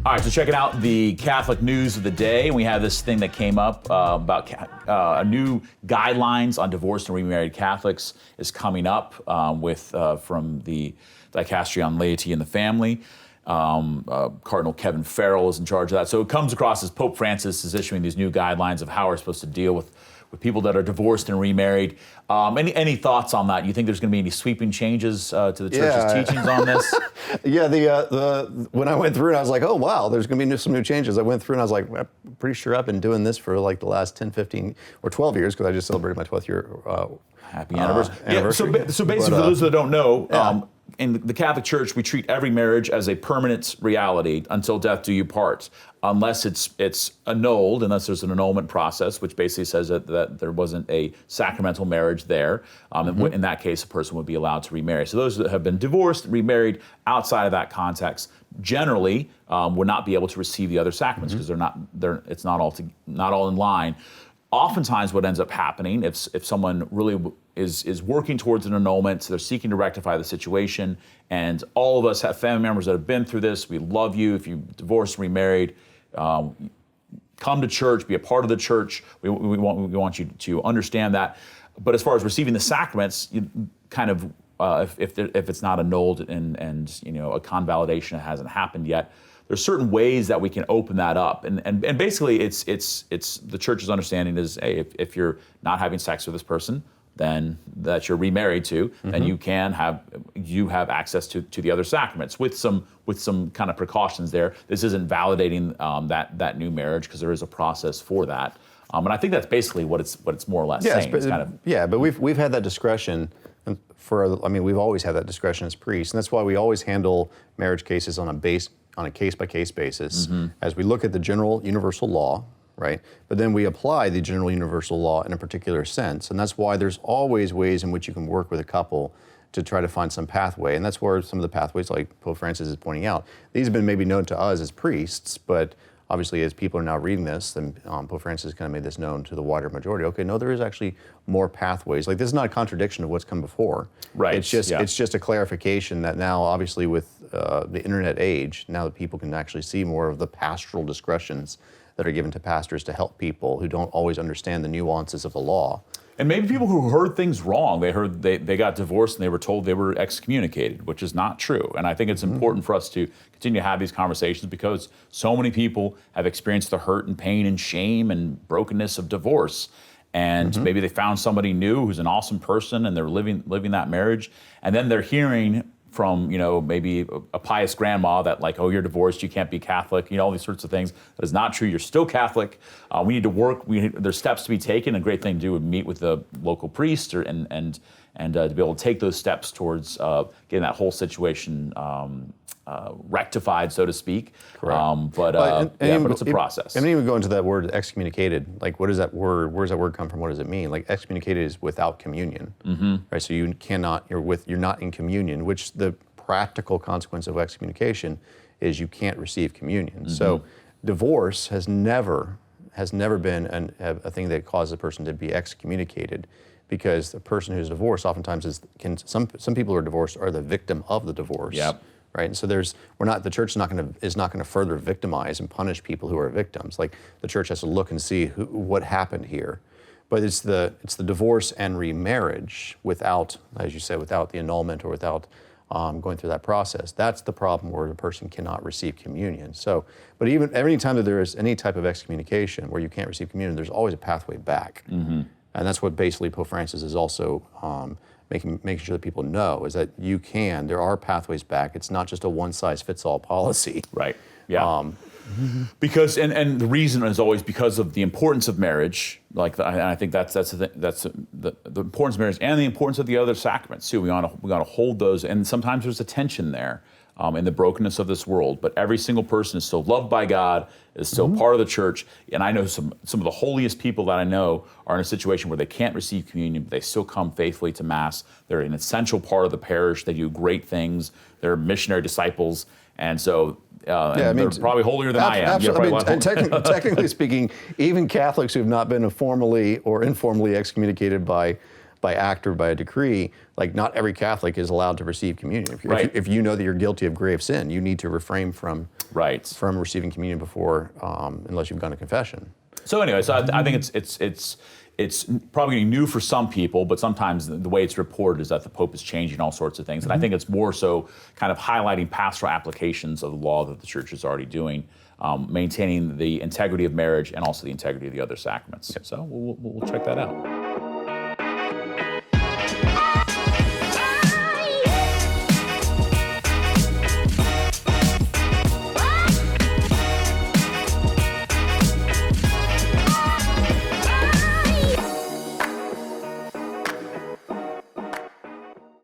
All right, so checking out the Catholic news of the day. We have this thing that came up about new guidelines on divorced and remarried Catholics is coming up from the Dicastery on Laity and the Family. Cardinal Kevin Farrell is in charge of that. So it comes across as Pope Francis is issuing these new guidelines of how we're supposed to deal with people that are divorced and remarried. Any thoughts on that? You think there's going to be any sweeping changes to the church's teachings on this? Yeah, when I went through it, I was like, oh, wow, there's going to be some new changes. I went through and I was like, I'm pretty sure I've been doing this for like the last 10, 15, or 12 years, because I just celebrated my 12th year Happy anniversary. Yeah, so basically, for those that don't know, in the Catholic Church, we treat every marriage as a permanent reality until death do you part, unless it's annulled, unless there's an annulment process, which basically says that there wasn't a sacramental marriage there. In that case, a person would be allowed to remarry. So those that have been divorced, remarried outside of that context, generally would not be able to receive the other sacraments because it's not all in line. Oftentimes what ends up happening, if someone really is working towards an annulment, so they're seeking to rectify the situation, and all of us have family members that have been through this, we love you. If you divorced, remarried, come to church, be a part of the church. We want you to understand that. But as far as receiving the sacraments, you kind of if it's not annulled and a convalidation hasn't happened yet, there's certain ways that we can open that up, and basically it's the church's understanding is, hey, if you're not having sex with this person, then that you're remarried to, then you have access to the other sacraments with some kind of precautions there. This isn't validating that new marriage, because there is a process for that, and I think that's basically what it's more or less saying. But we've had that discretion. We've always had that discretion as priests, and that's why we always handle marriage cases on a case-by-case basis, as we look at the general universal law, right? But then we apply the general universal law in a particular sense, and that's why there's always ways in which you can work with a couple to try to find some pathway, and that's where some of the pathways, like Pope Francis is pointing out, these have been maybe known to us as priests, but obviously as people are now reading this, then Pope Francis kind of made this known to the wider majority. Okay, no, there is actually more pathways. Like, this is not a contradiction of what's come before. Right. It's just a clarification that now, obviously, with the internet age, now that people can actually see more of the pastoral discretions that are given to pastors to help people who don't always understand the nuances of the law. And maybe people who heard things wrong. They heard they got divorced and they were told they were excommunicated, which is not true. And I think it's important for us to continue to have these conversations, because so many people have experienced the hurt and pain and shame and brokenness of divorce. And maybe they found somebody new who's an awesome person, and they're living that marriage. And then they're hearing from, maybe a pious grandma that, like, oh, you're divorced, you can't be Catholic, all these sorts of things. That is not true. You're still Catholic. We need to work. There's steps to be taken. A great thing to do would meet with the local priest and to be able to take those steps towards getting that whole situation rectified, so to speak. Correct. But it's a process. And even go into that word excommunicated. Like, what is that word? Where does that word come from? What does it mean? Like, excommunicated is without communion, right? So you're not in communion, which the practical consequence of excommunication is you can't receive communion. So divorce has never been a thing that causes a person to be excommunicated, because the person who's divorced oftentimes some people who are divorced are the victim of the divorce. Yep. Right, and so the church is not going to further victimize and punish people who are victims. Like, the church has to look and see what happened here, but it's the divorce and remarriage without, as you said, without the annulment or without going through that process. That's the problem where the person cannot receive communion. So, but even every time that there is any type of excommunication where you can't receive communion, there's always a pathway back, and that's what basically Pope Francis is also making sure that people know, is that there are pathways back. It's not just a one-size-fits-all policy. Right, yeah. Because, and the reason is always because of the importance of marriage. And I think that's the importance of marriage and the importance of the other sacraments too. We got to hold those, and sometimes there's a tension there in the brokenness of this world. But every single person is still loved by God, is still part of the church. And I know some of the holiest people that I know are in a situation where they can't receive communion, but they still come faithfully to Mass. They're an essential part of the parish. They do great things. They're missionary disciples. And so they're probably holier than I am. Absolutely. And technically speaking, even Catholics who've not been formally or informally excommunicated by by act or by a decree, like not every Catholic is allowed to receive communion. If you know that you're guilty of grave sin, you need to refrain from receiving communion before, unless you've gone to confession. So anyway, I think it's probably new for some people, but sometimes the way it's reported is that the Pope is changing all sorts of things. And I think it's more so kind of highlighting pastoral applications of the law that the Church is already doing, maintaining the integrity of marriage and also the integrity of the other sacraments. So we'll check that out.